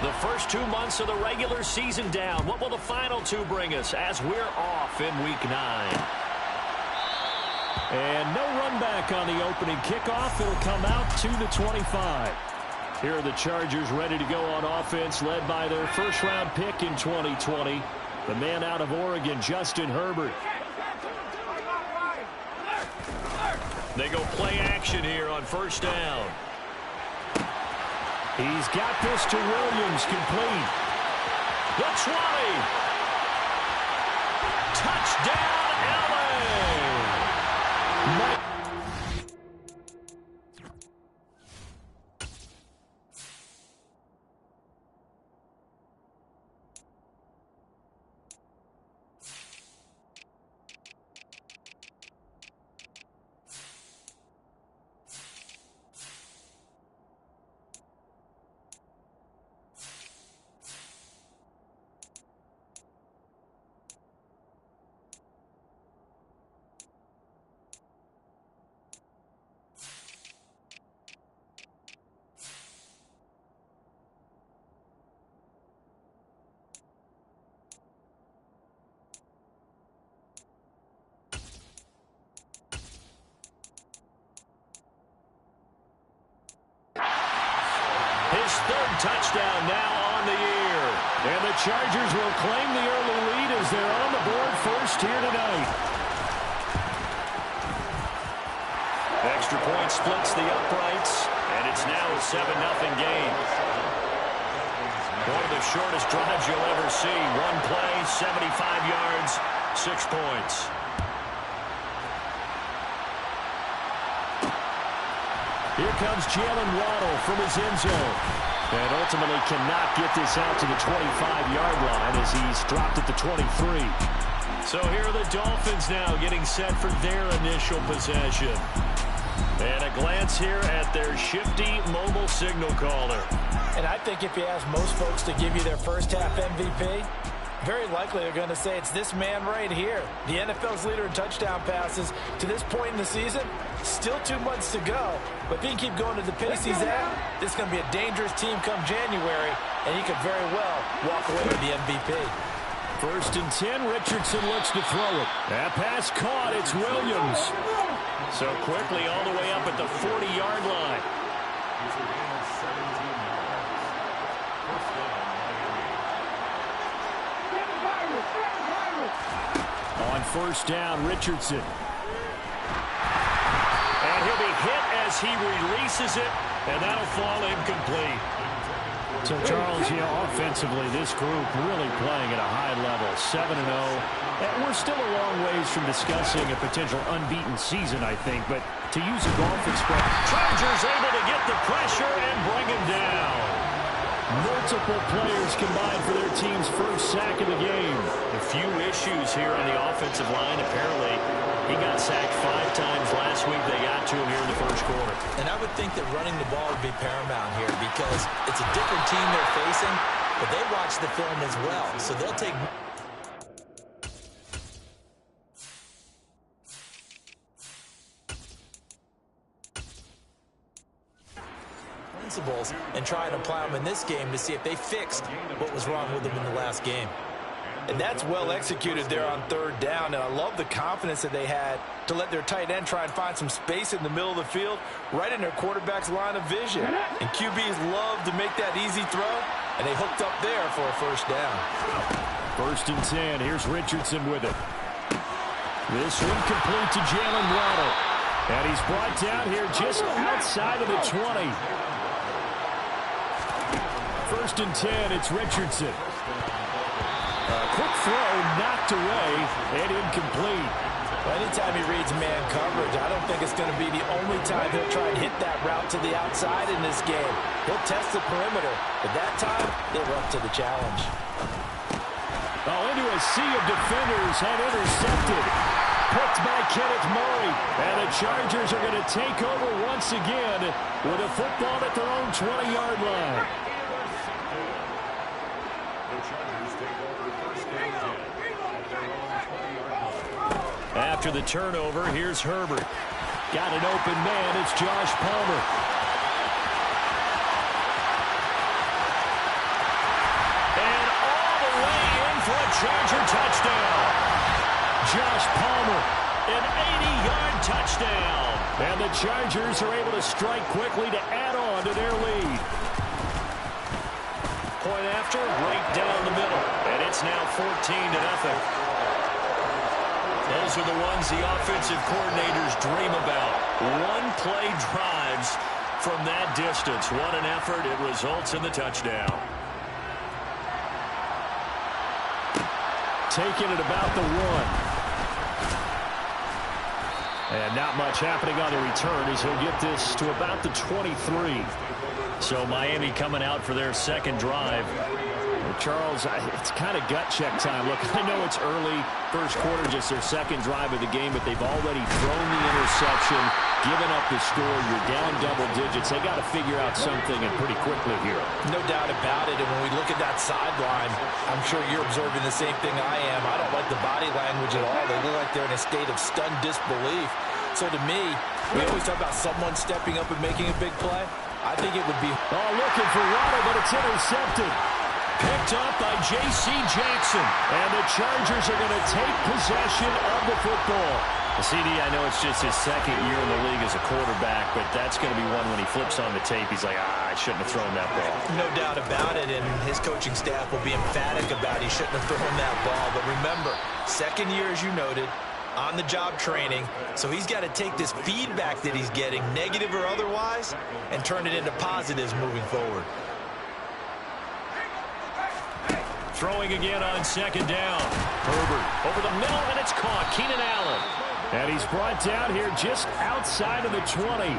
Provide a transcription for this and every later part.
The first 2 months of the regular season down. What will the final two bring us as we're off in Week 9? And no run back on the opening kickoff. It'll come out to the 25. Here are the Chargers ready to go on offense, led by their first-round pick in 2020, the man out of Oregon, Justin Herbert. They go play action here on first down. He's got this to Williams, complete. The 20. Touchdown, LA. His third touchdown now on the year. And the Chargers will claim the early lead as they're on the board first here tonight. Extra point splits the uprights, and it's now a 7-0 game. One of the shortest drives you'll ever see. One play, 75 yards, 6 points. Here comes Jalen Waddle from his end zone. And ultimately cannot get this out to the 25-yard line as he's dropped at the 23. So here are the Dolphins now getting set for their initial possession. And a glance here at their shifty mobile signal caller. And I think if you ask most folks to give you their first half MVP, very likely they're going to say it's this man right here. The NFL's leader in touchdown passes to this point in the season. Still 2 months to go. But if he can keep going at the pace he's at, this is going to be a dangerous team come January, and he could very well walk away with the MVP. First and 10, Richardson looks to throw it. That pass caught, it's Williams. So quickly all the way up at the 40-yard line. On first down, Richardson. And he'll be hit as he releases it, and that'll fall incomplete. So, Charles, offensively, this group really playing at a high level, 7-0. And we're still a long ways from discussing a potential unbeaten season, I think. But to use a golf expression, Chargers able to get the pressure and bring him down. Multiple players combined for their team's first sack of the game. A few issues here on the offensive line. Apparently, he got sacked 5 times last week. They got to him here in the first quarter. And I would think that running the ball would be paramount here because it's a different team they're facing, but they watch the film as well. So they'll take... principles and try and apply them in this game to see if they fixed what was wrong with them in the last game. And that's well executed there on third down, and I love the confidence that they had to let their tight end try and find some space in the middle of the field, right in their quarterback's line of vision. And QBs love to make that easy throw, and they hooked up there for a first down. First and 10, here's Richardson with it. This one complete to Jalen Waddle. And he's brought down here just outside of the 20. First and 10, it's Richardson. Quick throw, knocked away, and incomplete. Well, anytime he reads man coverage, I don't think it's going to be the only time he'll try and hit that route to the outside in this game. He'll test the perimeter, but that time, they were up to the challenge. Oh, into a sea of defenders and intercepted. Picked by Kenneth Murray. And the Chargers are going to take over once again with a football at their own 20-yard line. After the turnover, here's Herbert. Got an open man. It's Josh Palmer. Charger touchdown. Josh Palmer, an 80-yard touchdown. And the Chargers are able to strike quickly to add on to their lead. Point after, right down the middle. And it's now 14-0. Those are the ones the offensive coordinators dream about. One-play drives from that distance. What an effort. It results in the touchdown. Taking it about the 1. And not much happening on the return as he'll get this to about the 23. So Miami coming out for their second drive. Charles, it's kind of gut check time. Look, I know it's early, first quarter, just their second drive of the game, but they've already thrown the interception, given up the score. You're down double digits. They got to figure out something, and pretty quickly here. No doubt about it. And when we look at that sideline, I'm sure you're observing the same thing I am. I don't like the body language at all. They look like they're in a state of stunned disbelief. So to me, we always talk about someone stepping up and making a big play. I think it would be... Oh, looking for Waddle, but it's intercepted. Picked up by J.C. Jackson. And the Chargers are going to take possession of the football. CD, I know it's just his second year in the league as a quarterback, but that's going to be one when he flips on the tape. He's like, I shouldn't have thrown that ball. No doubt about it, and his coaching staff will be emphatic about he shouldn't have thrown that ball. But remember, second year, as you noted, on-the-job training, so he's got to take this feedback that he's getting, negative or otherwise, and turn it into positives moving forward. Throwing again on second down. Herbert over the middle, and it's caught. Keenan Allen. And he's brought down here just outside of the 20.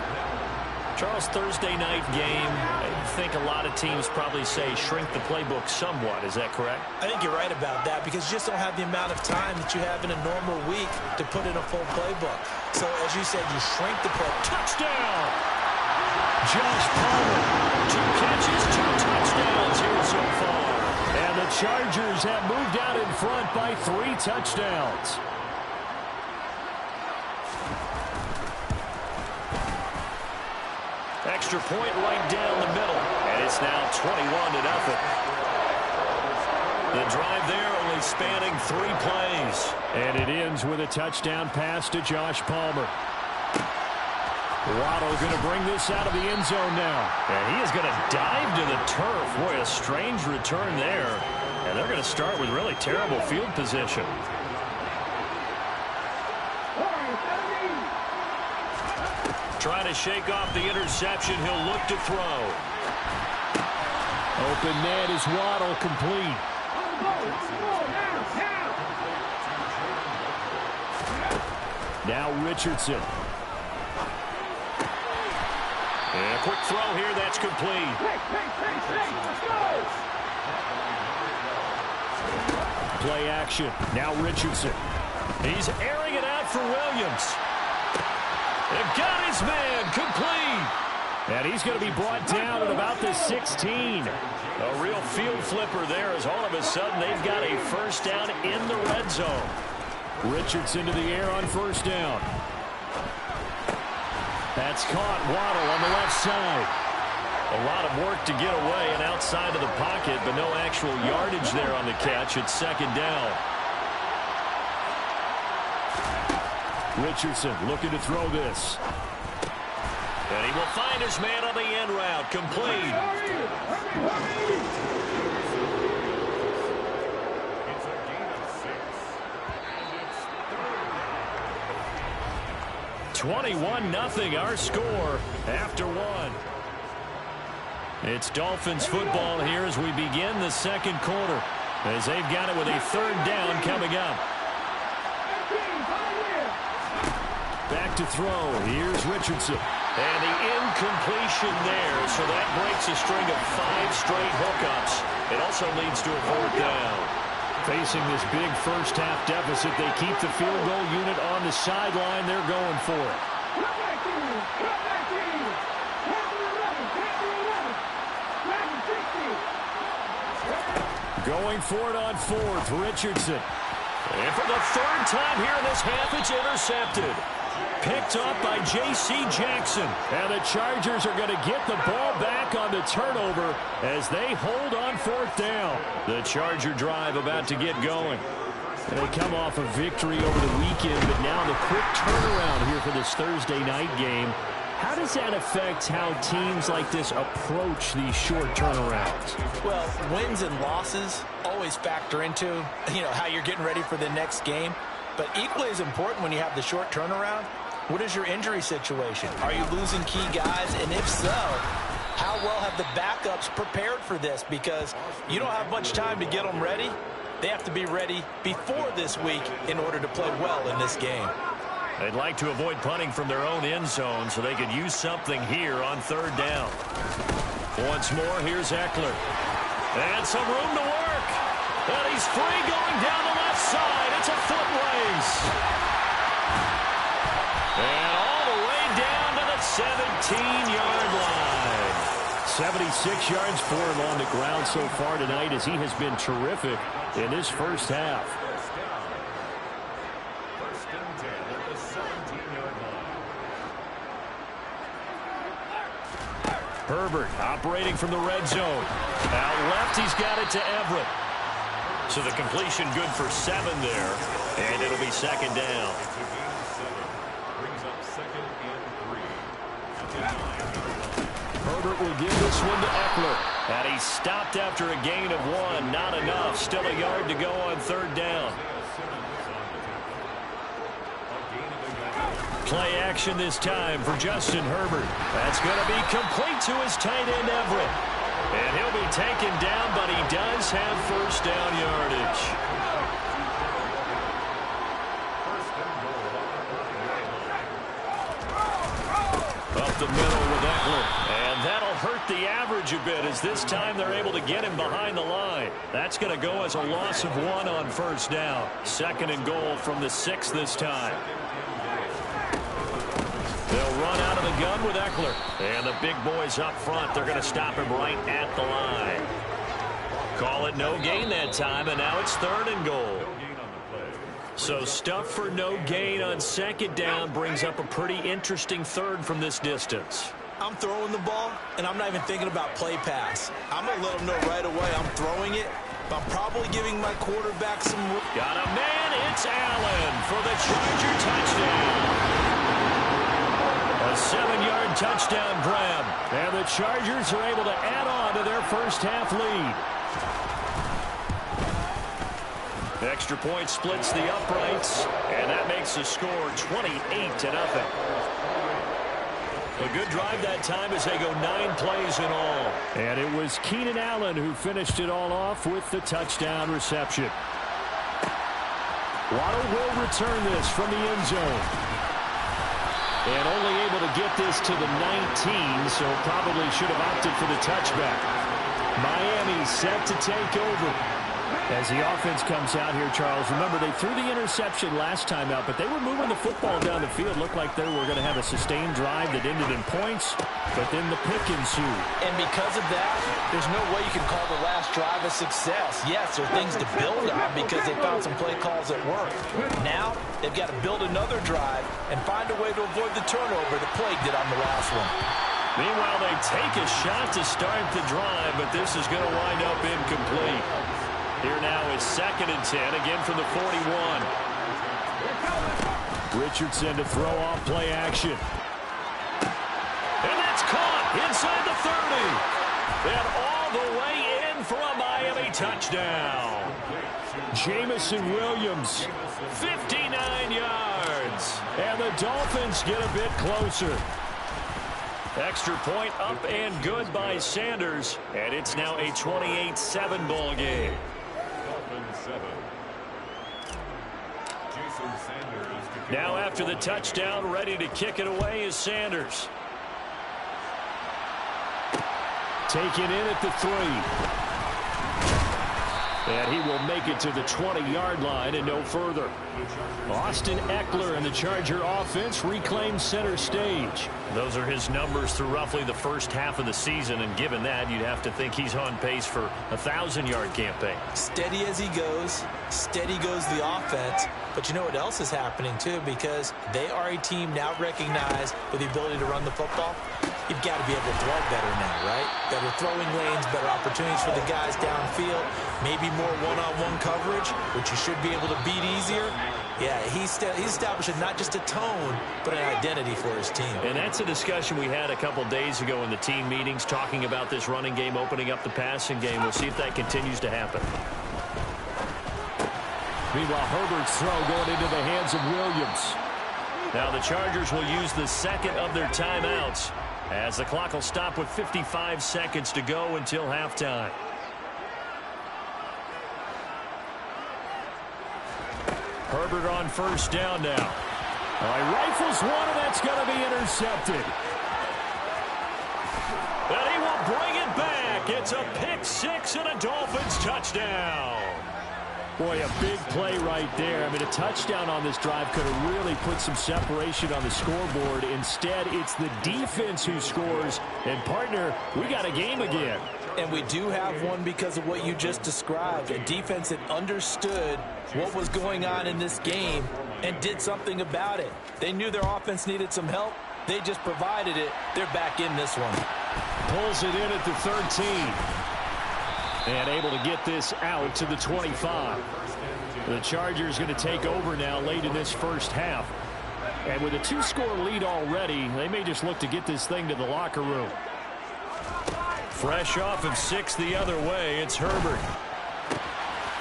Charles, Thursday night game, I think a lot of teams probably say shrink the playbook somewhat. Is that correct? I think you're right about that because you just don't have the amount of time that you have in a normal week to put in a full playbook. So, as you said, you shrink the play. Touchdown! Josh Palmer. 2 catches, 2 touchdowns here so far. And the Chargers have moved out in front by 3 touchdowns. Extra point right down the middle. And it's now 21-0. The drive there only spanning 3 plays. And it ends with a touchdown pass to Josh Palmer. Waddle going to bring this out of the end zone now. And he is going to dive to the turf. Boy, a strange return there. And they're going to start with really terrible field position. Trying to shake off the interception. He'll look to throw. Open net is Waddle, complete. Now Richardson. And a quick throw here, that's complete. Play action. Now Richardson. He's airing it out for Williams. And got his man, complete. And he's going to be brought down at about the 16. A real field flipper there as all of a sudden they've got a first down in the red zone. Richardson to the air on first down. That's caught. Waddle on the left side. A lot of work to get away and outside of the pocket, but no actual yardage there on the catch. It's second down. Richardson looking to throw this. And he will find his man on the end route. Complete. (21-0) our score after 1. It's Dolphins football here as we begin the second quarter, as they've got it with a third down coming up. Back to throw. Here's Richardson. And the incompletion there, so that breaks a string of 5 straight hookups. It also leads to a fourth down. Facing this big first-half deficit, they keep the field goal unit on the sideline. They're going for it. Going for it on fourth, Richardson. And for the third time here in this half, it's intercepted. picked up by J.C. Jackson. And the Chargers are going to get the ball back on the turnover as they hold on fourth down. The Charger drive about to get going. They come off a victory over the weekend, but now the quick turnaround here for this Thursday night game. How does that affect how teams like this approach these short turnarounds? Well, wins and losses always factor into, how you're getting ready for the next game. But equally as important when you have the short turnaround, what is your injury situation? Are you losing key guys? And if so, how well have the backups prepared for this? Because you don't have much time to get them ready. They have to be ready before this week in order to play well in this game. They'd like to avoid punting from their own end zone so they could use something here on third down. Once more, here's Eckler. And some room to work. And he's free going down the left side. It's a foot race. And all the way down to the 17-yard line. 76 yards for him on the ground so far tonight as he has been terrific in this first half. Herbert operating from the red zone. Out left, he's got it to Everett. So the completion good for 7 there, and it'll be second down. Herbert will give this one to Eckler. And he stopped after a gain of 1. Not enough. Still a yard to go on third down. Play action this time for Justin Herbert. That's going to be complete to his tight end, Everett. And he'll be taken down, but he does have first down yardage. Up the middle with Eckler. And that'll hurt the average a bit as this time they're able to get him behind the line. That's going to go as a loss of 1 on first down. Second and goal from the 6 this time. They'll run out of the gun with Eckler. And the big boys up front, they're going to stop him right at the line. Call it no gain that time, and now it's third and goal. So stuff for no gain on second down brings up a pretty interesting third from this distance. I'm throwing the ball, and I'm not even thinking about play pass. I'm going to let them know right away I'm throwing it, but I'm probably giving my quarterback some room. Got a man, it's Allen for the Charger touchdown. A 7-yard touchdown grab. And the Chargers are able to add on to their first half lead. Extra point splits the uprights, and that makes the score 28-0. A good drive that time as they go 9 plays in all. And it was Keenan Allen who finished it all off with the touchdown reception. Waddle will return this from the end zone. And only able to get this to the 19, so probably should have opted for the touchback. Miami set to take over. As the offense comes out here, Charles, remember they threw the interception last time out, but they were moving the football down the field. Looked like they were going to have a sustained drive that ended in points, but then the pick ensued. And because of that, there's no way you can call the last drive a success. Yes, there are things to build on because they found some play calls that work. Now, they've got to build another drive and find a way to avoid the turnover that plagued it on the last one. Meanwhile, they take a shot to start the drive, but this is going to wind up incomplete. Here now is 2nd and 10, again from the 41. Richardson to throw off play action. And that's caught inside the 30. And all the way in for a Miami touchdown. Jamison Williams. 59 yards. And the Dolphins get a bit closer. Extra point up and good by Sanders. And it's now a 28-7 ball game. Now after the touchdown, ready to kick it away is Sanders. Taken in at the 3. And he will make it to the 20-yard line and no further. Austin Eckler and the Charger offense reclaim center stage. Those are his numbers through roughly the first half of the season, and given that, you'd have to think he's on pace for a 1,000-yard campaign. Steady as he goes, steady goes the offense, but But you know what else is happening, too? Because they are a team now recognized with the ability to run the football. You've got to be able to throw better now, right? Better throwing lanes, better opportunities for the guys downfield, maybe more one-on-one coverage, which you should be able to beat easier. Yeah, he's establishing not just a tone, but an identity for his team. And that's a discussion we had a couple days ago in the team meetings, talking about this running game, opening up the passing game. We'll see if that continues to happen. Meanwhile, Herbert's throw going into the hands of Williams. Now the Chargers will use the second of their timeouts, as the clock will stop with 55 seconds to go until halftime. Herbert on first down now. All right, rifles one, and that's going to be intercepted. And he will bring it back. It's a pick six and a Dolphins touchdown. Boy, a big play right there. I mean, a touchdown on this drive could have really put some separation on the scoreboard. Instead, it's the defense who scores. And, partner, we got a game again. And we do have one because of what you just described. A defense that understood what was going on in this game and did something about it. They knew their offense needed some help. They just provided it. They're back in this one. Pulls it in at the 13. And able to get this out to the 25. The Chargers going to take over now late in this first half. And with a 2-score lead already, they may just look to get this thing to the locker room. Fresh off of 6 the other way, it's Herbert.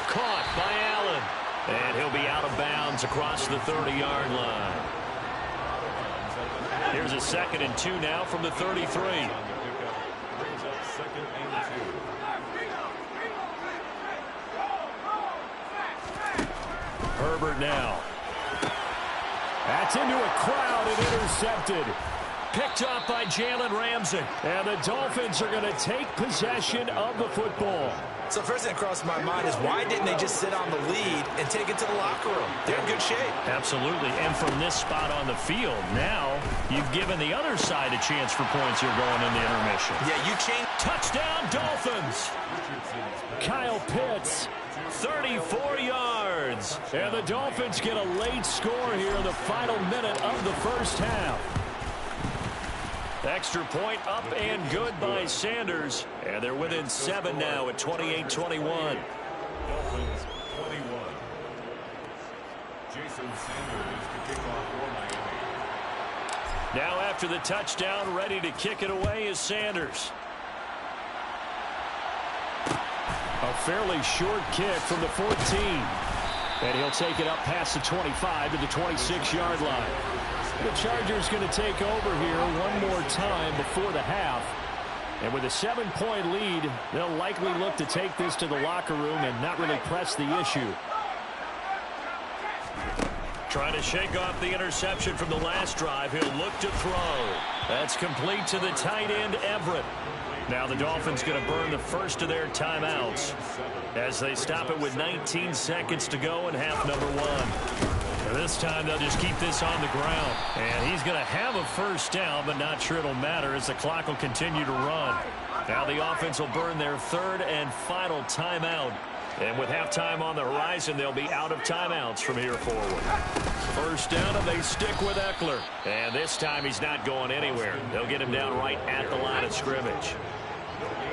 Caught by Allen. And he'll be out of bounds across the 30-yard line. Here's a 2nd and 2 now from the 33. Herbert now. That's into a crowd and intercepted. Picked up by Jalen Ramsey. And the Dolphins are going to take possession of the football. So first thing that crossed my mind is why didn't they just sit on the lead and take it to the locker room? They're in good shape. Absolutely. And from this spot on the field, now you've given the other side a chance for points here going into intermission. Yeah, you change. Touchdown, Dolphins. Kyle Pitts, 34 yards. And the Dolphins get a late score here in the final minute of the first half. Extra point up and good by Sanders. And they're within 7 now at 28-21. Dolphins 21. Jason Sanders to kick off for Miami. Now after the touchdown, ready to kick it away is Sanders. A fairly short kick from the 14. And he'll take it up past the 25 to the 26-yard line. The Chargers going to take over here one more time before the half. And with a 7-point lead, they'll likely look to take this to the locker room and not really press the issue. Trying to shake off the interception from the last drive. He'll look to throw. That's complete to the tight end, Everett. Now the Dolphins going to burn the first of their timeouts as they stop it with 19 seconds to go in half number 1. This time they'll just keep this on the ground. And he's going to have a first down, but not sure it'll matter as the clock will continue to run. Now the offense will burn their third and final timeout. And with halftime on the horizon, they'll be out of timeouts from here forward. First down, and they stick with Eckler. And this time he's not going anywhere. They'll get him down right at the line of scrimmage.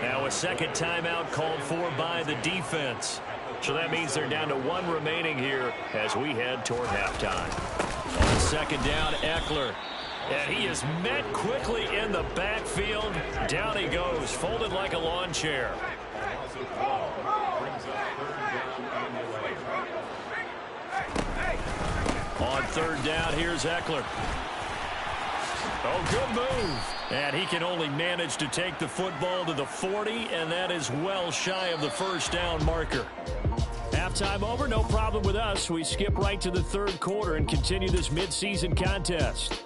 Now a second timeout called for by the defense. So that means they're down to 1 remaining here as we head toward halftime. On second down, Eckler. And he is met quickly in the backfield. Down he goes, folded like a lawn chair. On third down, here's Eckler. Oh, good move. And he can only manage to take the football to the 40, and that is well shy of the first down marker. Halftime over, no problem with us. We skip right to the third quarter and continue this midseason contest.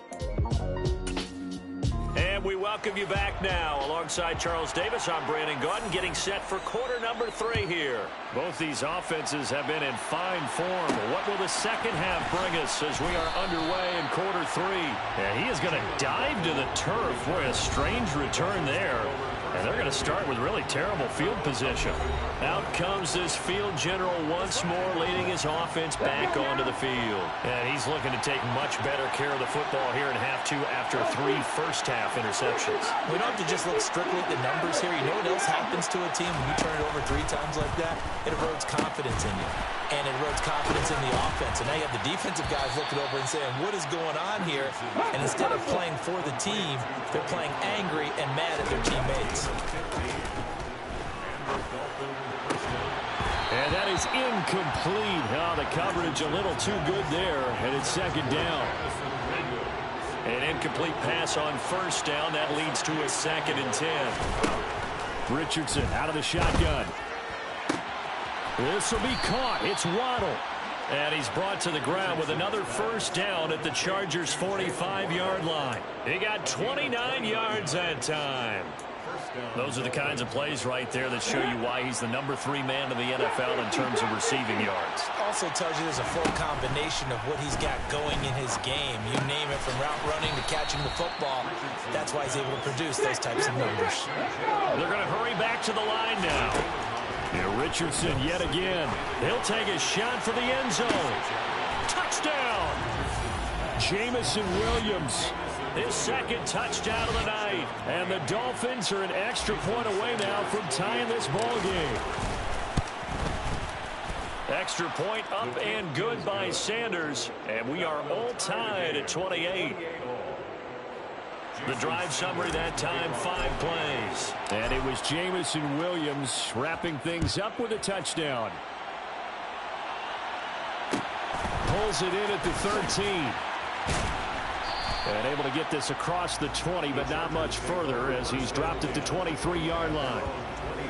And we welcome you back now. Alongside Charles Davis, I'm Brandon Gaudin, getting set for quarter number 3 here. Both these offenses have been in fine form. What will the second half bring us as we are underway in quarter 3? And he is going to dive to the turf. Boy, a strange return there. And they're going to start with really terrible field position. Out comes this field general once more, leading his offense back onto the field. And he's looking to take much better care of the football here in half two after 3 first-half interceptions. We don't have to just look strictly at the numbers here. You know what else happens to a team when you turn it over 3 times like that? It erodes confidence in you. And it erodes confidence in the offense. And now you have the defensive guys looking over and saying, what is going on here? And instead of playing for the team, they're playing angry and mad at their teammates. And that is incomplete. Oh, the coverage a little too good there. And it's second down. An incomplete pass on first down. That leads to a 2nd and 10. Richardson out of the shotgun. This will be caught. It's Waddle. And he's brought to the ground with another first down at the Chargers' 45-yard line. He got 29 yards that time. Those are the kinds of plays right there that show you why he's the number 3 man in the NFL in terms of receiving yards. Also tells you there's a full combination of what he's got going in his game. You name it, from route running to catching the football. That's why he's able to produce those types of numbers. They're going to hurry back to the line now. And Richardson yet again. He'll take a shot for the end zone. Touchdown! Jamison Williams. His 2nd touchdown of the night. And the Dolphins are an extra point away now from tying this ball game. Extra point up and good by Sanders. And we are all tied at 28. The drive summary that time, 5 plays. And it was Jamison Williams wrapping things up with a touchdown. Pulls it in at the 13. And able to get this across the 20, but not much further as he's dropped at the 23-yard line.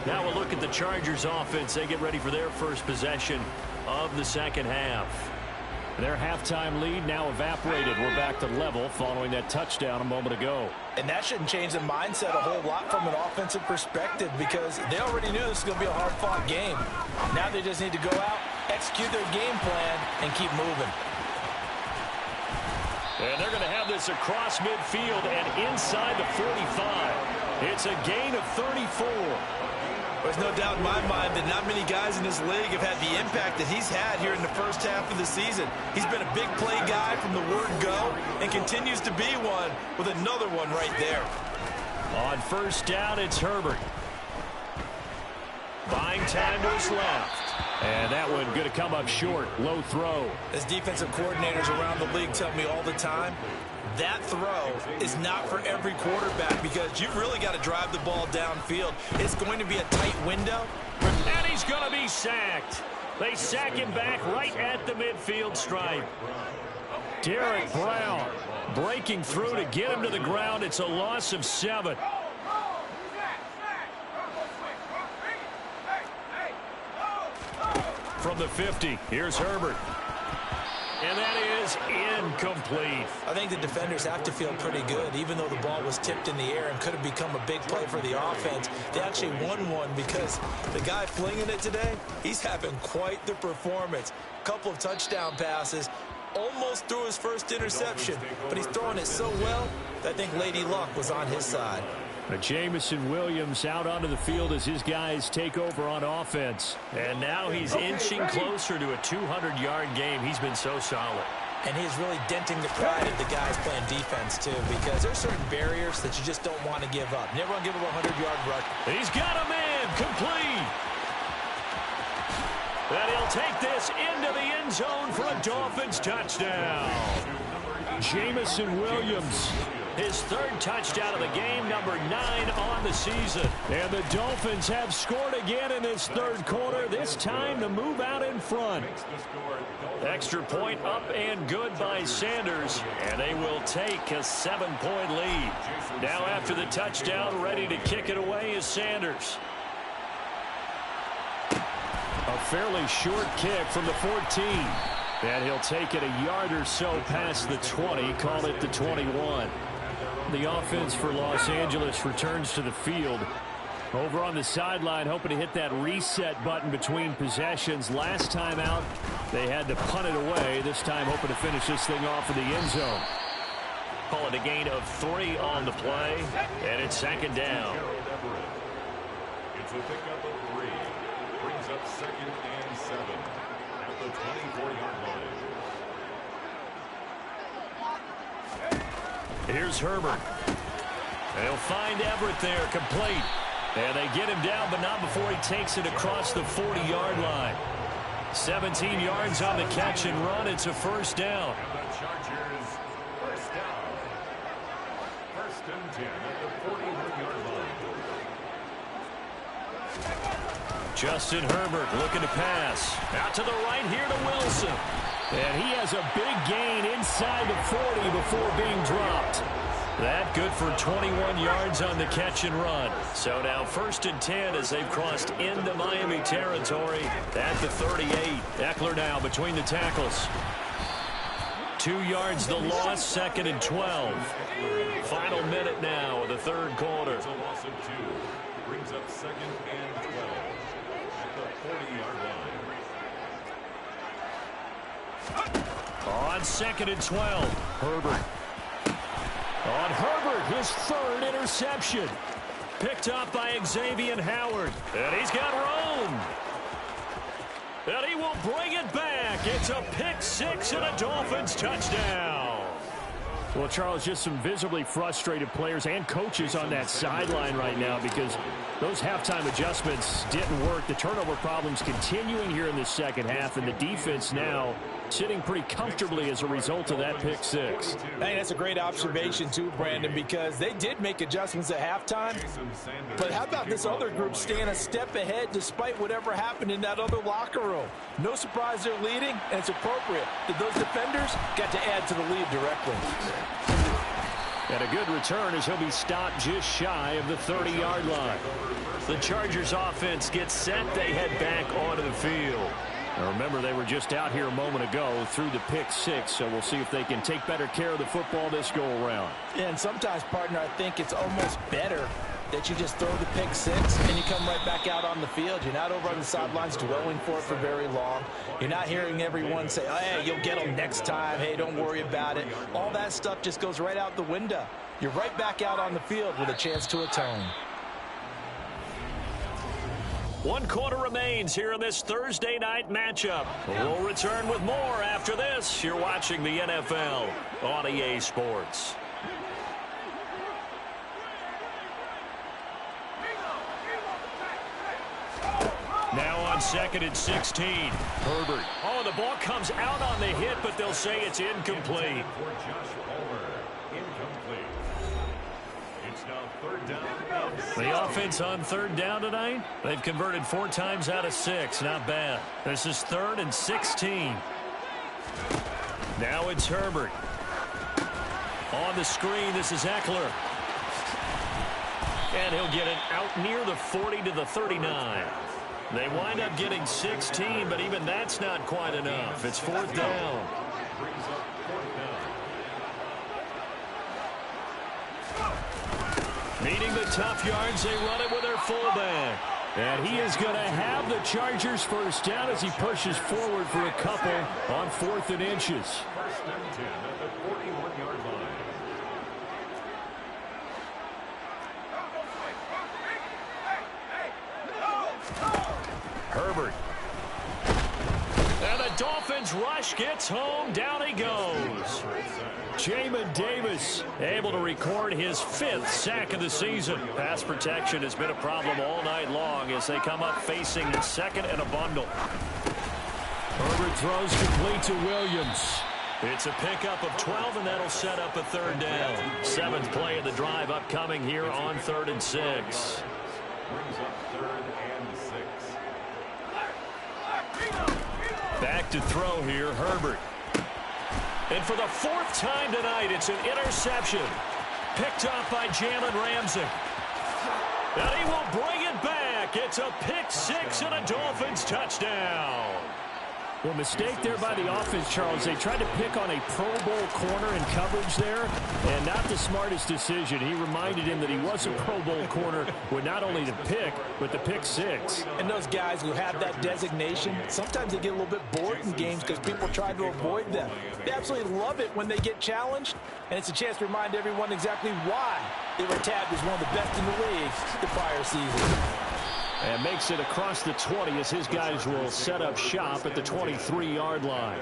Now we'll look at the Chargers offense. They get ready for their first possession of the second half. Their halftime lead now evaporated. We're back to level following that touchdown a moment ago. And that shouldn't change the mindset a whole lot from an offensive perspective, because they already knew this was going to be a hard-fought game. Now they just need to go out, execute their game plan, and keep moving. And they're going to have this across midfield and inside the 45. It's a gain of 34. There's no doubt in my mind that not many guys in this league have had the impact that he's had here in the first half of the season. He's been a big play guy from the word go and continues to be one with another one right there. On first down, it's Herbert. Buying time to his left. And that one going to come up short. Low throw. As defensive coordinators around the league tell me all the time, that throw is not for every quarterback, because you've really got to drive the ball downfield. It's going to be a tight window. And he's going to be sacked. They sack him back right at the midfield stripe. Derek Brown breaking through to get him to the ground. It's a loss of 7. From the 50, here's Herbert. And that is incomplete. I think the defenders have to feel pretty good. Even though the ball was tipped in the air and could have become a big play for the offense, they actually won one because the guy flinging it today, he's having quite the performance. Couple of touchdown passes, almost threw his first interception, but he's throwing it so well that I think Lady Luck was on his side. Jamison Williams out onto the field as his guys take over on offense. And now he's inching closer to a 200-yard game. He's been so solid. And he's really denting the pride of the guys playing defense, too, because there's certain barriers that you just don't want to give up. Never want to give up a 100-yard rush. He's got a man complete. And he'll take this into the end zone for a Dolphins touchdown. Jamison Williams. His 3rd touchdown of the game, number 9 on the season. And the Dolphins have scored again in this 3rd quarter, this time to move out in front. Extra point up and good by Sanders, and they will take a 7-point lead. Now after the touchdown, ready to kick it away is Sanders. A fairly short kick from the 14. And he'll take it a yard or so past the 20, call it the 21. The offense for Los Angeles returns to the field. Over on the sideline, hoping to hit that reset button between possessions. Last time out, they had to punt it away. This time, hoping to finish this thing off in the end zone. Call it a gain of 3 on the play, and it's 2nd down. It's a pickup of 3. Brings up 2nd and 7 at the 24-yard line. Here's Herbert. They'll find Everett there, complete. And they get him down, but not before he takes it across the 40-yard line. 17 yards on the catch and run. It's a first down. And the Chargers, first down. 1st and 10 at the 41-yard line. Justin Herbert looking to pass. Out to the right here to Wilson. And he has a big gain inside the 40 before being dropped. That good for 21 yards on the catch and run. So now 1st and 10 as they've crossed into Miami territory at the 38. Eckler now between the tackles. 2 yards the loss, 2nd and 12. Final minute now of the 3rd quarter. It's a loss of 2. Brings up 2nd and 12 at the 40-yard line. On 2nd and 12, Herbert. On Herbert, his 3rd interception. Picked up by Xavier Howard. And he's got room. And he will bring it back. It's a pick 6 and a Dolphins touchdown. Well, Charles, just some visibly frustrated players and coaches on that sideline right now because those halftime adjustments didn't work. The turnover problems continuing here in the 2nd half, and the defense now sitting pretty comfortably as a result of that pick 6. Hey, that's a great observation too, Brandon, because they did make adjustments at halftime. But how about this other group staying a step ahead despite whatever happened in that other locker room? No surprise they're leading, and it's appropriate that those defenders got to add to the lead directly. And a good return as he'll be stopped just shy of the 30-yard line. The Chargers offense gets set. They head back onto the field. Now remember, they were just out here a moment ago through the pick 6, so we'll see if they can take better care of the football this go-around. And sometimes, partner, I think it's almost better that you just throw the pick 6 and you come right back out on the field. You're not over on the sidelines dwelling for it for very long. You're not hearing everyone say, oh, hey, you'll get them next time. Hey, don't worry about it. All that stuff just goes right out the window. You're right back out on the field with a chance to atone. 1 quarter remains here in this Thursday night matchup. We'll return with more after this. You're watching the NFL on EA Sports. Now on 2nd and 16, Herbert. Oh, the ball comes out on the hit, but they'll say it's incomplete. For Josh Palmer, incomplete. It's now 3rd down. The offense on 3rd down tonight, they've converted 4 times out of 6. Not bad. This is 3rd and 16. Now it's Herbert. On the screen, this is Eckler. And he'll get it out near the 40 to the 39. They wind up getting 16, but even that's not quite enough. It's 4th down. Brings up 4th down. Needing the tough yards, they run it with their fullback. And he is going to have the Chargers first down as he pushes forward for a couple on 4th and inches. 1st and 10 at the 41-yard line. Herbert. And the Dolphins rush gets home. Down he goes. Jamin Davis able to record his 5th sack of the season. Pass protection has been a problem all night long as they come up facing the 2nd and a bundle. Herbert throws complete to Williams. It's a pickup of 12, and that'll set up a 3rd down. 7th play of the drive upcoming here on 3rd and 6. Brings up 3rd and 6. Back to throw here, Herbert. And for the 4th time tonight, it's an interception. Picked up by Jalen Ramsey. And he will bring it back. It's a pick 6 and a Dolphins touchdown. Well, mistake there by the offense, Charles. They tried to pick on a Pro Bowl corner in coverage there, and not the smartest decision. He reminded him that he was a Pro Bowl corner with not only the pick, but the pick 6. And those guys who have that designation, sometimes they get a little bit bored in games because people try to avoid them. They absolutely love it when they get challenged, and it's a chance to remind everyone exactly why they were tagged as one of the best in the league the prior season. And makes it across the 20 as his guys will set up shop at the 23-yard line.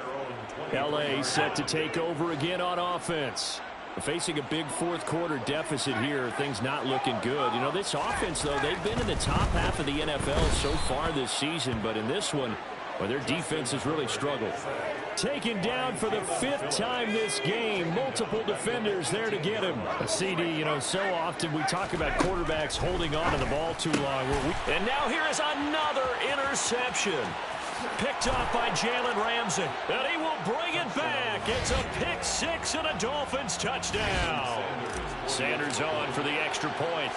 L.A. set to take over again on offense. Facing a big fourth-quarter deficit here, things not looking good. You know, this offense, though, they've been in the top half of the NFL so far this season, but in this one, well, their defense has really struggled. Taken down for the 5th time this game. Multiple defenders there to get him. A CD, you know, so often we talk about quarterbacks holding on to the ball too long. And now here is another interception. Picked off by Jalen Ramsey. And he will bring it back. It's a pick six and a Dolphins touchdown. Sanders on for the extra point.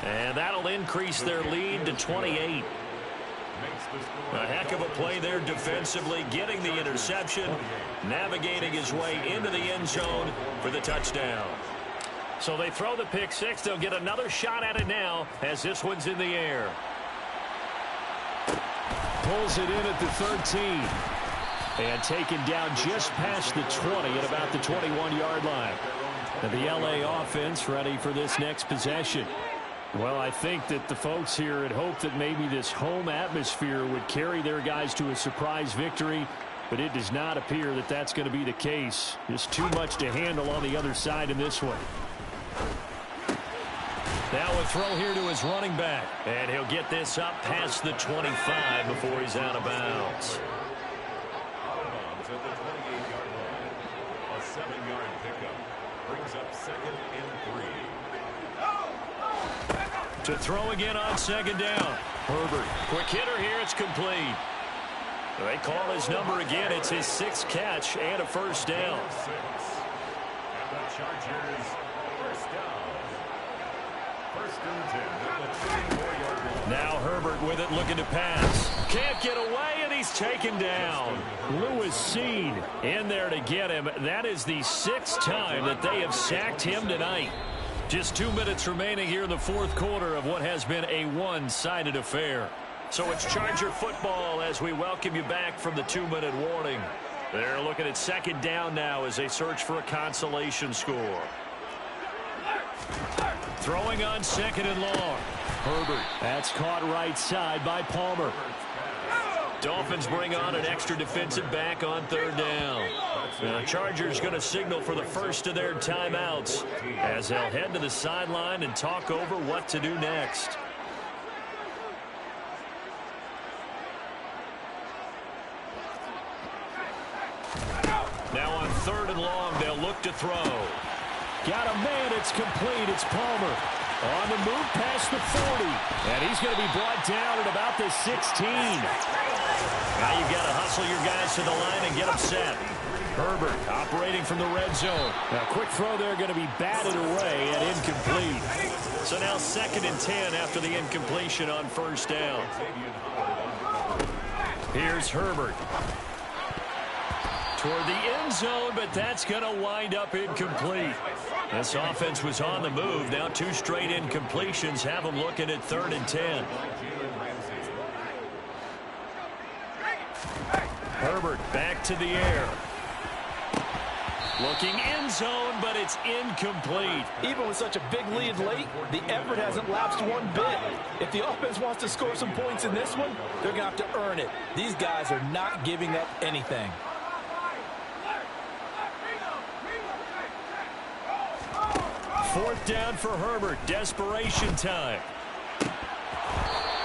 And that'll increase their lead to 28. A heck of a play there defensively, getting the interception, navigating his way into the end zone for the touchdown. So they throw the pick six. They'll get another shot at it now as this one's in the air. Pulls it in at the 13. And taken down just past the 20 at about the 21-yard line. And the L.A. offense ready for this next possession. Well, I think that the folks here had hoped that maybe this home atmosphere would carry their guys to a surprise victory, but it does not appear that that's going to be the case. Just too much to handle on the other side in this one. Now a throw here to his running back, and he'll get this up past the 25 before he's out of bounds. At the 28-yard line, a 7-yard pickup brings up 2nd and 3. To throw again on 2nd down. Herbert, quick hitter here, it's complete. They call his number again. It's his 6th catch and a first down. And the Chargers first down. 1st and 10 at the 24-yard line. Now Herbert with it, looking to pass. Can't get away, and he's taken down. Lewis Seed in there to get him. That is the 6th time that they have sacked him tonight. Just 2 minutes remaining here in the fourth quarter of what has been a one-sided affair. So it's Charger football as we welcome you back from the 2-minute warning. They're looking at 2nd down now as they search for a consolation score. Throwing on 2nd and long. Herbert. That's caught right side by Palmer. Dolphins bring on an extra defensive back on 3rd down. The Chargers going to signal for the first of their timeouts as they'll head to the sideline and talk over what to do next. Now on 3rd and long, they'll look to throw. Got a man, it's complete, it's Palmer. On the move past the 40. And he's going to be brought down at about the 16. Now you've got to hustle your guys to the line and get them set. Herbert operating from the red zone. Now quick throw there, going to be batted away and incomplete. So now 2nd and 10 after the incompletion on 1st down. Here's Herbert. Toward the end zone, but that's going to wind up incomplete. This offense was on the move. Now 2 straight incompletions have them looking at 3rd and 10. Herbert back to the air. Looking end zone, but it's incomplete. Even with such a big lead late, the effort hasn't lapsed one bit. If the offense wants to score some points in this one, they're going to have to earn it. These guys are not giving up anything. 4th down for Herbert. Desperation time.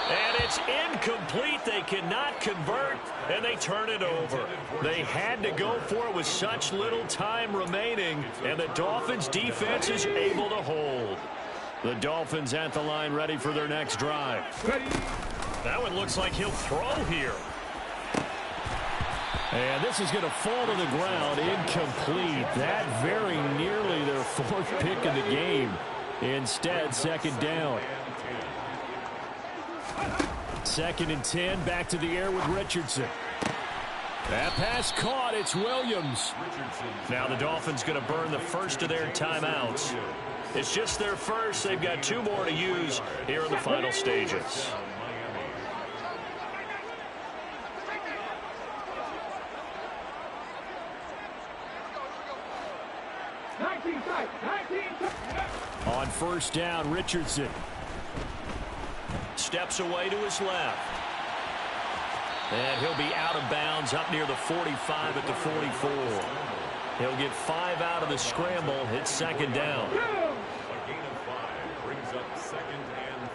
And it's incomplete. They cannot convert, and they turn it over. They had to go for it with such little time remaining, and the Dolphins' defense is able to hold. The Dolphins at the line ready for their next drive. That one looks like he'll throw here. And this is going to fall to the ground, incomplete. That very nearly their 4th pick of the game. Instead, 2nd down. 2nd and 10, back to the air with Richardson. That pass caught, it's Williams. Now the Dolphins going to burn the first of their timeouts. It's just their first. They've got 2 more to use here in the final stages. On 1st down, Richardson. steps away to his left. And he'll be out of bounds up near the 45 at the 44. He'll get 5 out of the scramble. It's second down. A gain of 5 brings up 2nd and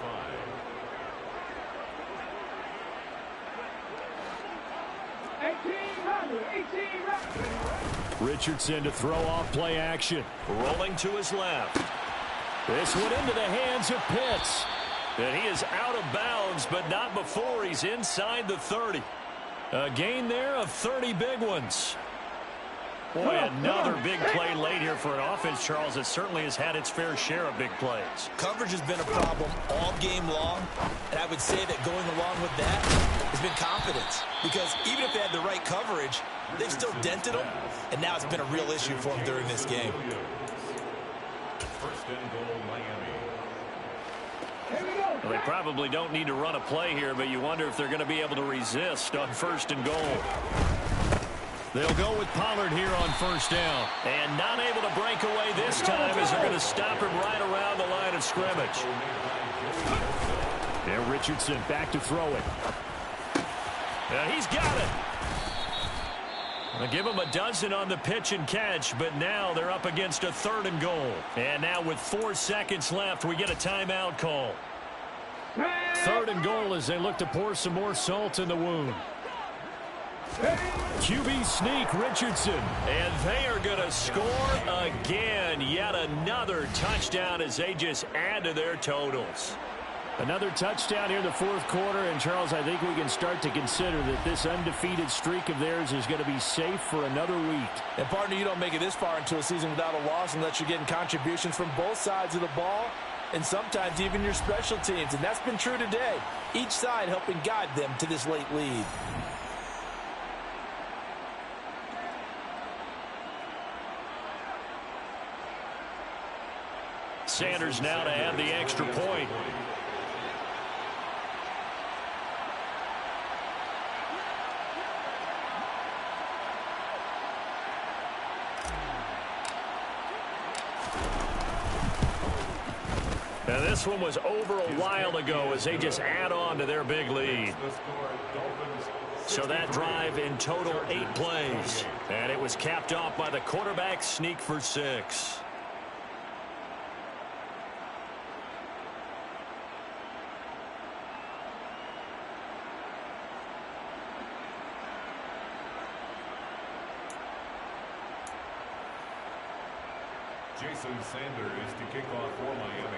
5. Richardson to throw off play action. Rolling to his left. This one into the hands of Pitts. And he is out of bounds, but not before he's inside the 30. A gain there of 30 big ones. Boy, another big play late here for an offense, Charles, that certainly has had its fair share of big plays. Coverage has been a problem all game long, and I would say that going along with that has been confidence. Because even if they had the right coverage, they've still dented them, and now it's been a real issue for them during this game. 1st and goal, Miami. Well, they probably don't need to run a play here, but you wonder if they're going to be able to resist on 1st and goal. They'll go with Pollard here on 1st down. And not able to break away this time as they're going to stop him right around the line of scrimmage. And Richardson back to throw it. And he's got it. They'll give him a dozen on the pitch and catch, but now they're up against a 3rd and goal. And now with 4 seconds left, we get a timeout call. 3rd and goal as they look to pour some more salt in the wound. QB sneak, Richardson. And they are going to score again. Yet another touchdown as they just add to their totals. Another touchdown here in the 4th quarter. And, Charles, I think we can start to consider that this undefeated streak of theirs is going to be safe for another week. And, partner, you don't make it this far into a season without a loss unless you're getting contributions from both sides of the ball and sometimes even your special teams. And that's been true today. Each side helping guide them to this late lead. Sanders now to add the extra point. And this one was over a while ago as they just add on to their big lead. So that drive in total 8 plays. And it was capped off by the quarterback sneak for 6. Jason Sanders to kick off for Miami.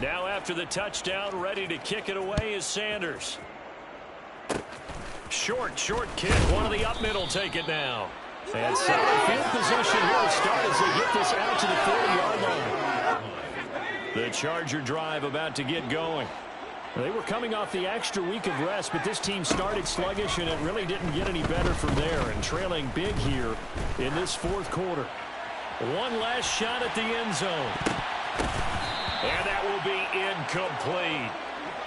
Now after the touchdown, ready to kick it away is Sanders. Short kick. One of the up middle take it now. And solid field possession here to start as they get this out to the 40-yard line. The Charger drive about to get going. They were coming off the extra week of rest, but this team started sluggish, and it really didn't get any better from there. And trailing big here in this 4th quarter. One last shot at the end zone. And that will be incomplete.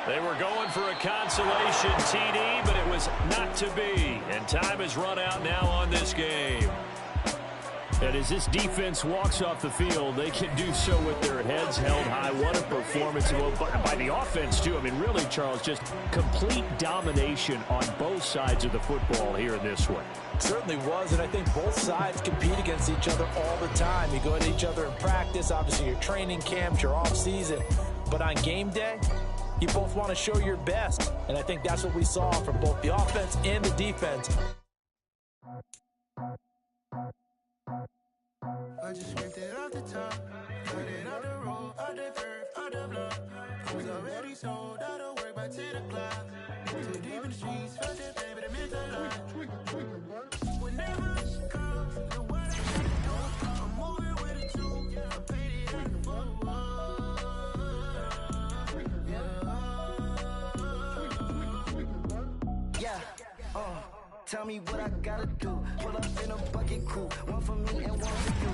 They were going for a consolation TD, but it was not to be. And time has run out now on this game. And as this defense walks off the field, they can do so with their heads held high. What a performance by the offense, too. I mean, really, Charles, just complete domination on both sides of the football here in this one. Certainly was, and I think both sides compete against each other all the time. You go at each other in practice, obviously your training camps, your off season. But on game day, you both want to show your best, and I think that's what we saw from both the offense and the defense. I just scraped it off the top, cut it off the road, off the curve, off the block. It was already sold, out of work by 10 o'clock. Too deep in the streets, felt that pain, but it meant a lot. Whenever she comes, the what I gotta do, I'm moving with a two, I paid it at the book. Tell me what I gotta do. Pull up in a bucket crew, one for me and one for you.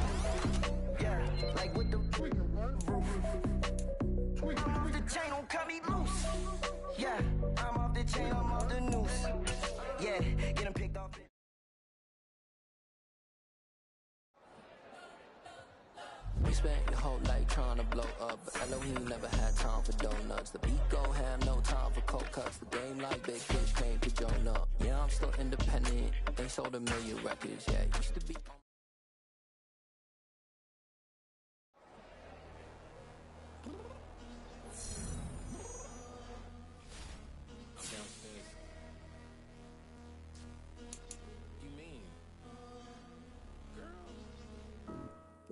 Yeah, like with the spent your whole life trying to blow up, but Elohim never had time for donuts. The beat go have no time for cold cuts. The game like Big Fish came to Jonah. Yeah, I'm still independent. They sold 1 million records. Yeah, it used to be.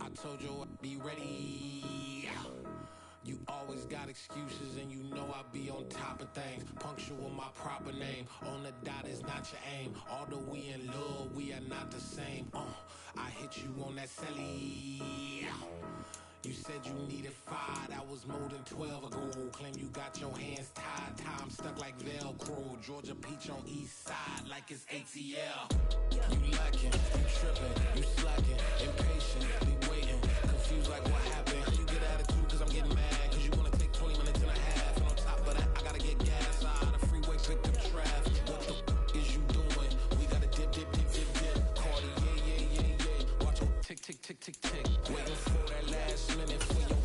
I told you I'd be ready. You always got excuses and you know I be on top of things. Punctual my proper name. On the dot is not your aim. Although we in love, we are not the same. I hit you on that celly. You said you needed 5, that was more than 12 ago. Claim you got your hands tied, time stuck like Velcro. Georgia Peach on east side like it's ATL. You lacking, you tripping, you slacking, impatient, be waiting, confused like what happened. You get attitude cause I'm getting mad, cause you wanna take 20 minutes and a half. And on top of that, I gotta get gas out of the freeway, pick up traffic. What the f is you doing? We gotta dip, dip, dip, dip, dip. Cardi, yeah. Watch your tick, tick, tick, tick, tick. Waiting for that last minute for your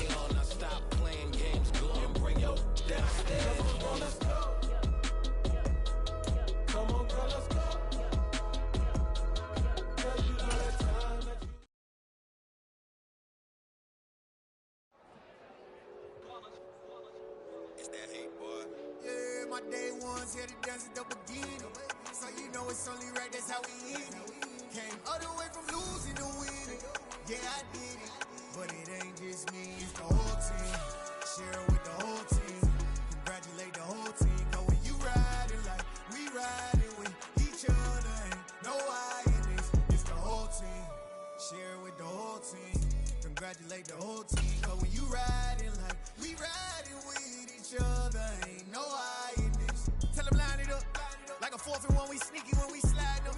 hell. Now stop playing games, go and bring your downstairs. Come on, let's go. Come on, girl, let's go. Cause you know that time that you... It's that hate, boy. Yeah, my day ones here to dance at the beginning. So you know it's only right, that's how we end it. Came all the way from losing to winning. Yeah, I did it. But it ain't just me, it's the whole team. Share it with the whole team. Congratulate the whole team. Cause when you riding like we riding with each other, ain't no I in this. It's the whole team. Share it with the whole team. Congratulate the whole team. Cause when you riding like we riding with each other, ain't no I in this. Tell them line it up. Like a 4th and 1, we sneaky when we slide up.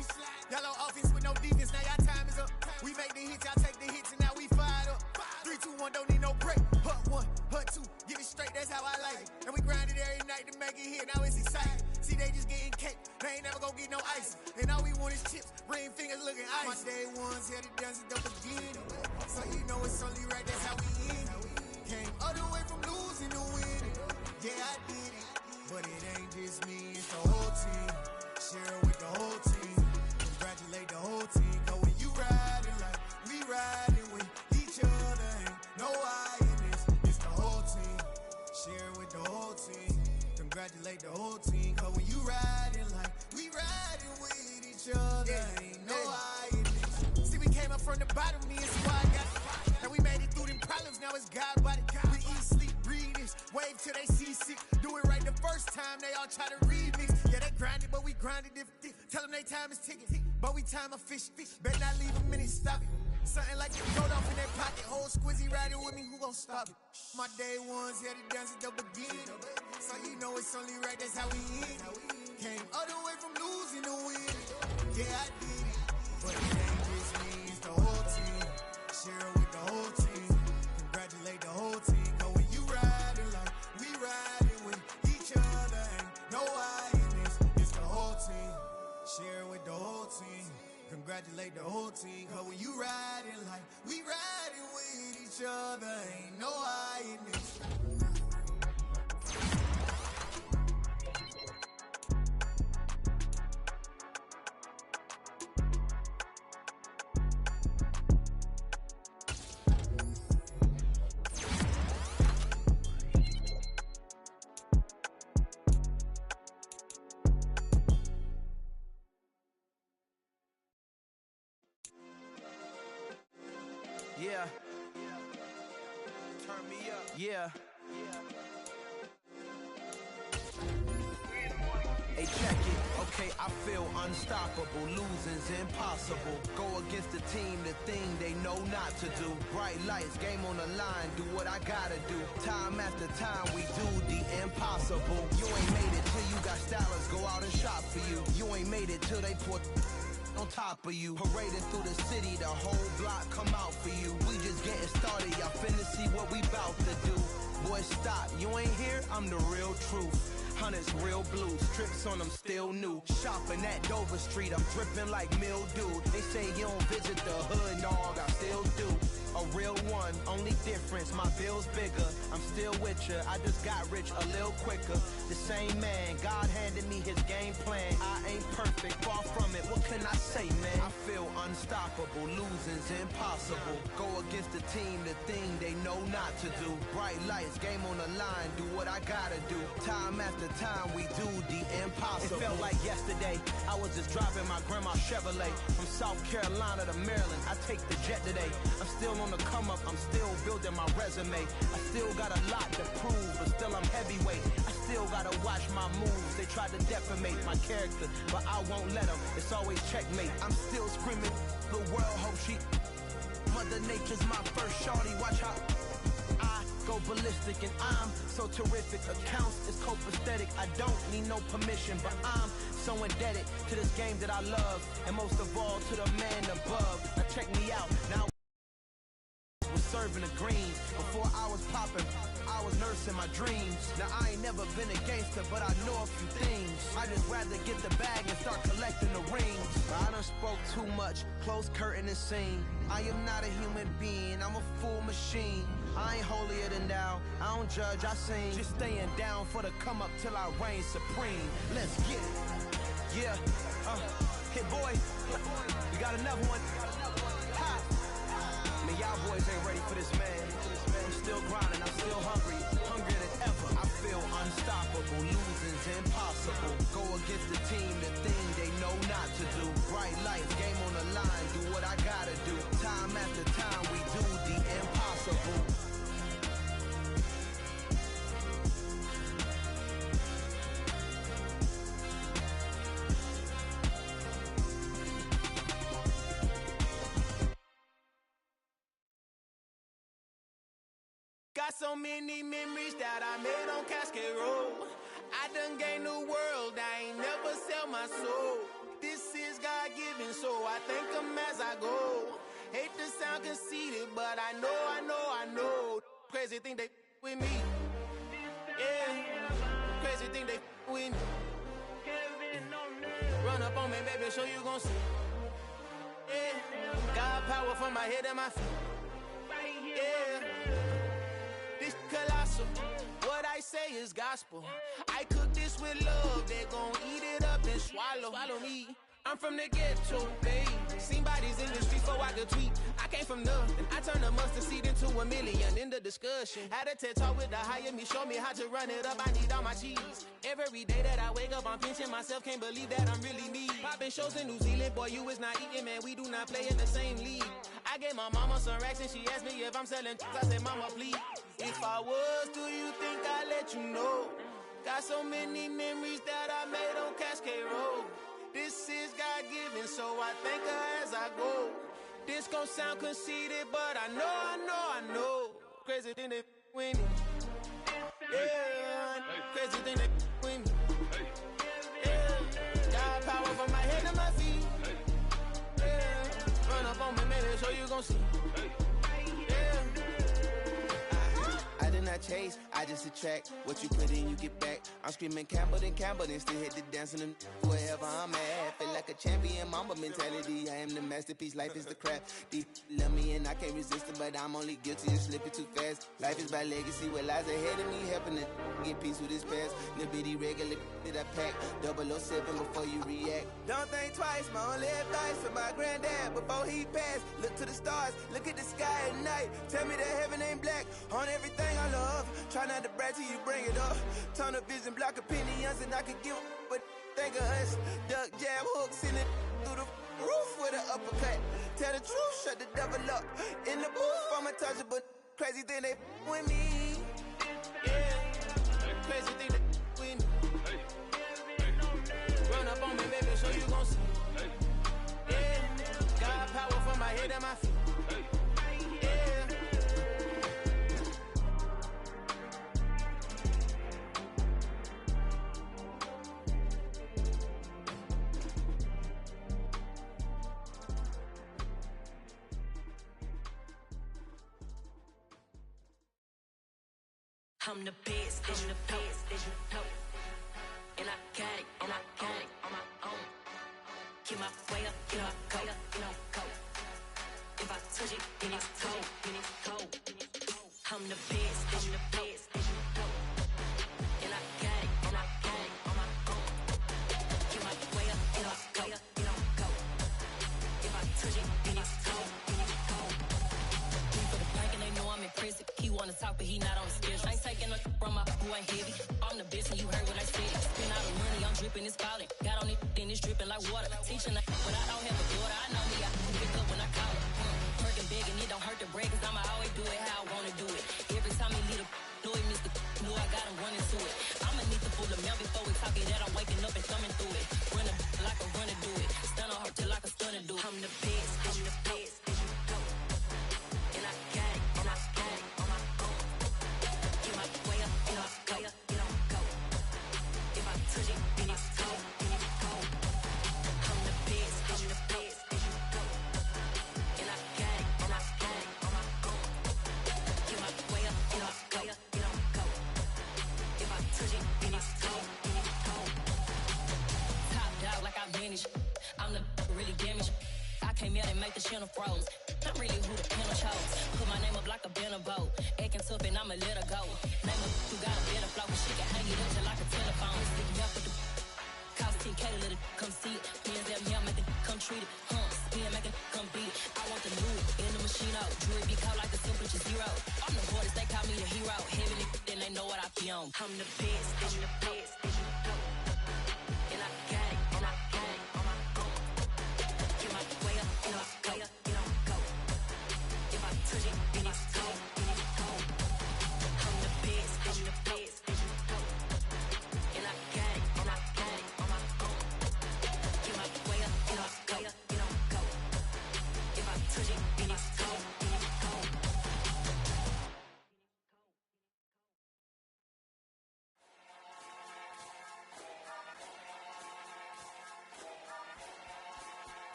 Y'all on offense with no defense, now y'all time is up. We make the hits, y'all take the hits, and now we fired up. 3, 2, 1, don't need no break. Hut 1, hut 2, get it straight, that's how I like it. And we grind it every night to make it hit, now it's exciting. See, they just getting cake, they ain't never gonna get no ice. And all we want is chips, ring fingers looking ice. My day ones here to dance at the beginning. So you know it's only right, that's how we end it. Came all the way from losing to winning. Yeah, I did it. But it ain't just me, it's the whole team. Share it with the whole team. Congratulate the whole team. Cause when you riding like we riding with each other, ain't no I in this. It's the whole team. Share it with the whole team. Congratulate the whole team. Cause when you riding like we riding with each other, ain't no I in this. See, we came up from the bottom, me and squad got it. And we made it through them problems, now it's God body. We eat, sleep, breathe this. Wave till they see sick. Do it right the first time, they all try to remix. Yeah, they grinded, but we grinded if tell them they time is ticking. But we time a fish. Bet not leave a minute, stop it. Something like the gold off in their pocket. Whole squizzy riding with me, who gon' stop it? My day ones here to dance at the beginning. So you know it's only right, that's how we end it. Came all the way from losing to winning. Yeah, I did it. But it ain't just me, it's the whole team. Share it with the whole team. Congratulate the whole team. Cause when you riding like we riding with each other, ain't no I in this. It's the whole team. Share it with the whole team. Congratulate the whole team. Cause when you riding like we riding with each other, ain't no I in this. Yeah. Turn me up. Yeah. Hey, check it. Okay, I feel unstoppable. Losing's impossible. Go against the team, the thing they know not to do. Bright lights, game on the line. Do what I gotta do. Time after time, we do the impossible. You ain't made it till you got stylers go out and shop for you. You ain't made it till they put on top of you. Parading through the city, the whole block come out for you. We just getting started, y'all finna see what we bout to do. Boy, stop, you ain't here, I'm the real truth. Hunters real blue, strips on them still new. Shopping at Dover Street, I'm dripping like mildew. They say you don't visit the hood, dog, I still do. A real difference, my bill's bigger. I'm still with ya, I just got rich a little quicker. The same man, God handed me his game plan. I ain't perfect, far from it, what can I say, man? I feel unstoppable, losing's impossible. Go against the team, the thing they know not to do. Bright lights, game on the line, do what I gotta do. Time after time, we do the impossible. It felt like yesterday, I was just driving my grandma's Chevrolet. From South Carolina to Maryland, I take the jet today. I'm still on the come up, I'm still building my resume. I still got a lot to prove, but still I'm heavyweight. I still gotta watch my moves, they tried to defamate my character, but I won't let them, it's always checkmate. I'm still screaming, the world hope she... Mother Nature's my first shorty, watch how I go ballistic and I'm so terrific. Accounts is copacetic, I don't need no permission, but I'm so indebted to this game that I love, and most of all to the man above. Now check me out, now was serving the greens. Before I was popping, I was nursing my dreams. Now I ain't never been a gangster, but I know a few things. I just rather get the bag and start collecting the rings. I done spoke too much, close curtain and scene. I am not a human being, I'm a full machine. I ain't holier than thou, I don't judge, I sing. Just staying down for the come up till I reign supreme. Let's get it. Yeah, hit boy, we got another one. Ha. Man, y'all boys ain't ready for this, man. I'm still grinding, I'm still hungry, hungrier than ever. I feel unstoppable, losing's impossible. Go against the team, the thing they know not to do. Bright lights, game on the line, do what I gotta do. Time after time, we do the impossible. Got so many memories that I made on Cascade Road. I done gained the world, I ain't never sell my soul. This is God-given, so I thank him as I go. Hate to sound conceited, but I know. Crazy thing they with me. Yeah, crazy thing they with me. Run up on me, baby, show you gon' see. Yeah, God power from my head and my feet. Yeah. This colossal, what I say is gospel. I cook this with love, they gon' eat it up and swallow me. I'm from the ghetto, babe. Seen bodies in the streets before I could tweet. I came from nothing, I turned a mustard seed into a million. In the discussion, had a TED talk with the higher me, show me how to run it up. I need all my cheese. Every day that I wake up, I'm pinching myself, can't believe that I'm really me. Popping shows in New Zealand, boy, you is not eating, man. We do not play in the same league. I gave my mama some racks and she asked me if I'm selling. I said, mama, please. If I was, do you think I'd let you know? Got so many memories that I made on Cascade Road. This is God-given, so I thank her as I go. This gon' sound conceited, but I know. Crazy thing they with me. Yeah, crazy thing they with me. Yeah, got power from my head to my feet. Yeah, run up on me, maybe so you gon' see. I did not chase, I just attract. What you put in, you get back. I'm screaming Campbell, then still hit the dancing and wherever I'm at. Feel like a champion, mamba mentality. I am the masterpiece, life is the craft. Deep love me and I can't resist it, but I'm only guilty of slipping too fast. Life is by legacy, what lies ahead of me, helping to get peace with this past. Little bitty regular that I pack, 007 before you react. Don't think twice, my only advice for my granddad before he passed. Look to the stars, look at the sky at night. Tell me that heaven ain't black on everything I love. Try not to brag till you bring it up. Tunnel vision, block opinions, and I could give but think of us. Duck, jab, hook, send it through the roof with an uppercut. Tell the truth, shut the devil up. In the booth, I'm untouchable. Crazy thing they with me. Yeah, crazy thing they with me. Run up on me, baby, so you gon' see. Yeah, got power from my head and my feet. I'm the best, I'm the best, you know. And I got it, and I got it on my own. Get my way up, get my go, you know, go. If I touch it, then it's cold, then it's cold. I'm the best, I'm the best. And I got it, and I got it on my own. Get my way up, and I go, and I go. If I touch it, then it's cold, then it's cold. Leave for the bank and they know I'm in prison. He wanna talk, but he not on the schedule. I ain't taking no from my who ain't heavy. I'm the best, and you heard what I said. Spend all the money, I'm dripping, it's falling. Got on it, then it's dripping like water. Teaching that, but I don't have a daughter. I know me, I can pick up when I call her. Working big and it don't hurt to break, cause I'ma always do it how I wanna do it. Every time he lead a know he missed the know I got him running to it. I'ma need to pull the mail before we talk it that I'm waking up and thumbing through it. Run a like a runner do it. Stun on her till like a stunner do it. I'm the best, I'm the best. And I got it, and I got it on my own. Get my way up, and I go, and I go. If I touch it, then it's cold, then it's cold. I'm the best, I'm the best. And I got it, and I got it on my own. Get my way up, and I go, and I go. If I touch it, then it's cold, then it's cold. Top dog like I manage. I'm the really damaged. I came out and make the channel froze. I'm really who the panel chose. Put my name up like a banner boat. Acting tough and I'ma let her go. Name her who got a better flow. She can hang it up just like a telephone. Stick me up with the cost 10K to let it come see it. Hands up here, make it come treat it. Spin, make it come beat it. I want the new in the machine out. Jewelry be called like the simple just zero. I'm the boys, they call me the hero. Heavy then they know what I be on. I'm the best, I'm the best. And I got it, and I got it on my own. Get my way up, and I go, and I go. If I touch it, then it's cold, then it's cold. I'm the best, I'm the best. And I got it, and I got it on my own. Get my way up, and I go, and I go. If I touch it, then it's cold, then it's cold.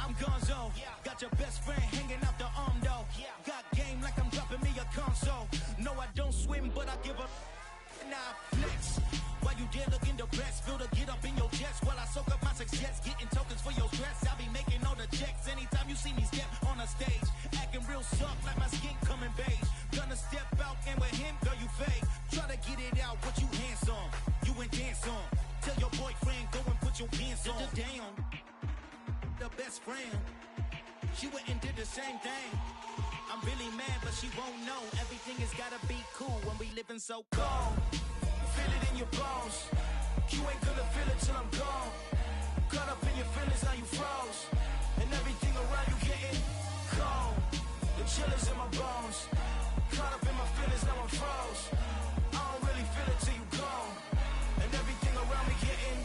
I'm Gonzo. Got your best friend hanging out the arm though. Got game like I'm dropping me a console. No, I don't swim, but I give a now flex. While you there looking the best, feel the get up in your chest while I soak up my success. Getting tokens for your stress. I'll be making all the checks anytime you see me step on a stage. Acting real soft like my skin coming beige. Gonna step out and with him, girl, you fake. Try to get it out, but you handsome. You ain't dance on. Tell your boyfriend, go and put your pants on. Down. The best friend. She went and did the same thing. I'm really mad, but she won't know. Everything has gotta be cool when we living so cold. Feel it in your bones. You ain't gonna feel it till I'm gone. Caught up in your feelings, now you froze. And everything around you getting cold. The chill is in my bones. Caught up in my feelings, now I'm froze. I don't really feel it till you gone. And everything around me getting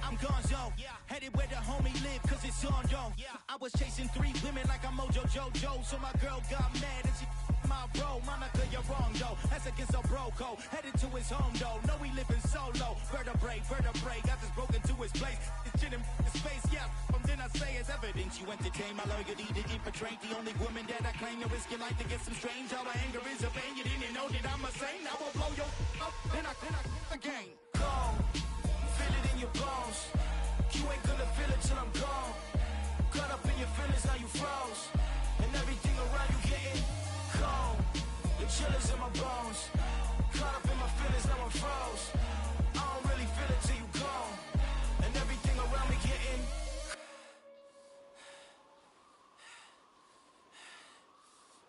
I'm Gonzo, headed where the homie live, cause it's on though. I was chasing 3 women like I'm Mojo Jojo, so my girl got mad and she my bro. Monica, you're wrong though, that's against a bro code. Headed to his home though, know we living solo. Vertebrae, got this broken to his place. It's shit in his face, yeah. From then I say it's evidence you entertain my loyalty to infiltrate. The only woman that I claim to risk your life to get some strange. How my anger is a pain, you didn't know that I'm a saint. I will blow your up, then I again. Cold. Feel it in your bones. You ain't gonna feel it till I'm gone. Caught up in your feelings, now you froze. And everything around you getting cold. The chill is in my bones. Caught up in my feelings, now I'm froze. I don't really feel it till you gone. And everything around me getting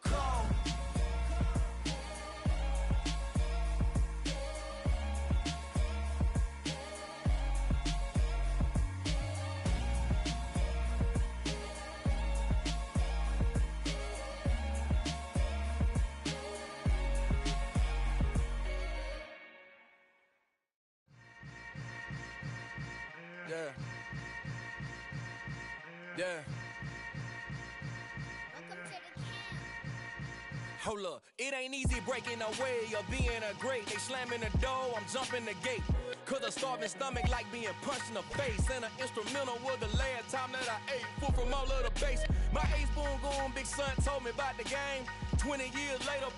cold. Yeah. Hold up, it ain't easy breaking away or being a great. They slamming the door, I'm jumping the gate. Cause a starving stomach like being punched in the face. And an instrumental was the last time that I ate food from all of the base. My 8-spoon goon big son told me about the game. 20 years later,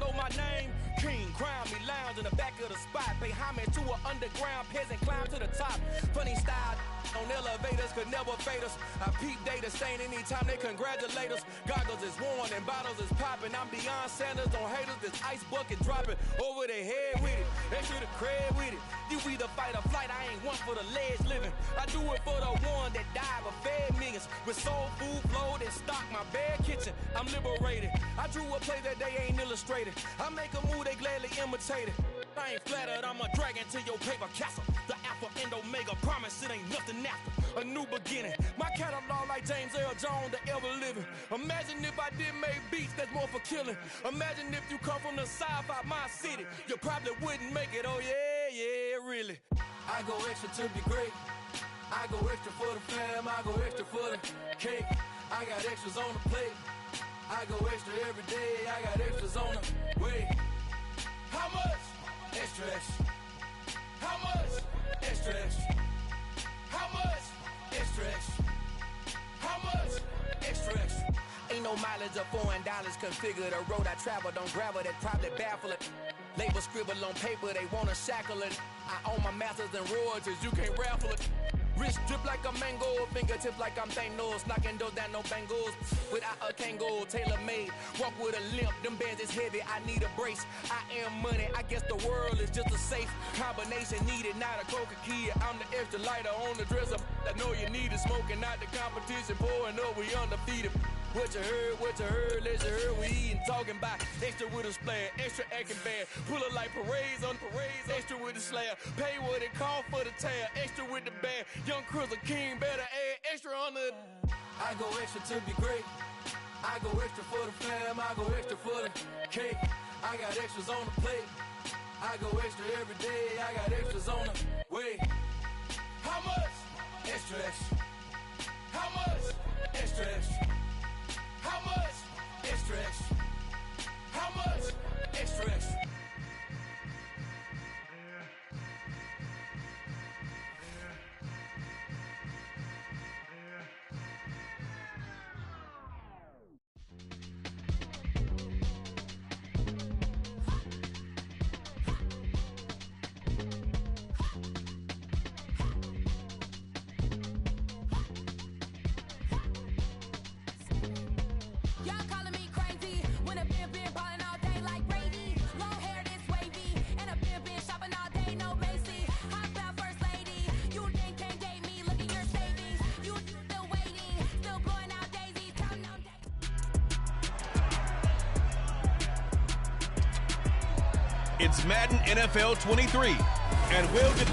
know my name? King, crown me, lounge in the back of the spot. Pay homage to an underground peasant, climb to the top. Funny style on elevators could never fade us. I peep data stain anytime they congratulate us. Goggles is worn and bottles is popping. I'm Deion Sanders on haters, this ice bucket dropping over their head with it. They should have cred with it. You either fight or flight, I ain't one for the ledge living. I do it for the one that died but fed millions. With soul food flowed and stocked my bare kitchen. I'm liberated. I drew a play that they ain't illustrated. I make a move, they gladly imitate it. I ain't flattered, I'm a dragon to your paper castle. The Alpha and Omega, promise it ain't nothing after. A new beginning. My catalog like James Earl Jones, the ever living. Imagine if I did make beats that's more for killing. Imagine if you come from the south out my city. You probably wouldn't make it, oh yeah, really. I go extra to be great. I go extra for the fam, I go extra for the cake. I got extras on the plate. I go extra every day, I got extras on the way. How much? Extra, extra. How much? Extra, extra. How much? Extra, extra. How much? Extra, extra. Ain't no mileage of $4 configure the road I travel. Don't gravel that probably baffle it. Label scribble on paper, they wanna shackle it. I own my masters and royalties, you can't raffle it. Wrist drip like a mango, fingertips like I'm Thanos, knocking those down no bangles. Without a Kango, tailor made, walk with a limp. Them bands is heavy, I need a brace. I am money, I guess the world is just a safe combination needed. Not a coca key, I'm the extra lighter on the dresser. I know you need it, smoking out the competition, pouring up, we undefeated. What you heard, let you heard, we eatin', talking about extra with a splash, extra acting bad, pull it like parades on parades, extra with the slab, pay what it cost for the tab, extra with the band, young Chris a king, better add extra on the. I go extra to be great, I go extra for the fam, I go extra for the cake, I got extras on the plate, I go extra every day, I got extras on the way. How much? Extra, extra. How much? Extra, extra. How much? Extra, extra. How much? Extra, extra. It's Madden NFL 23, and we'll get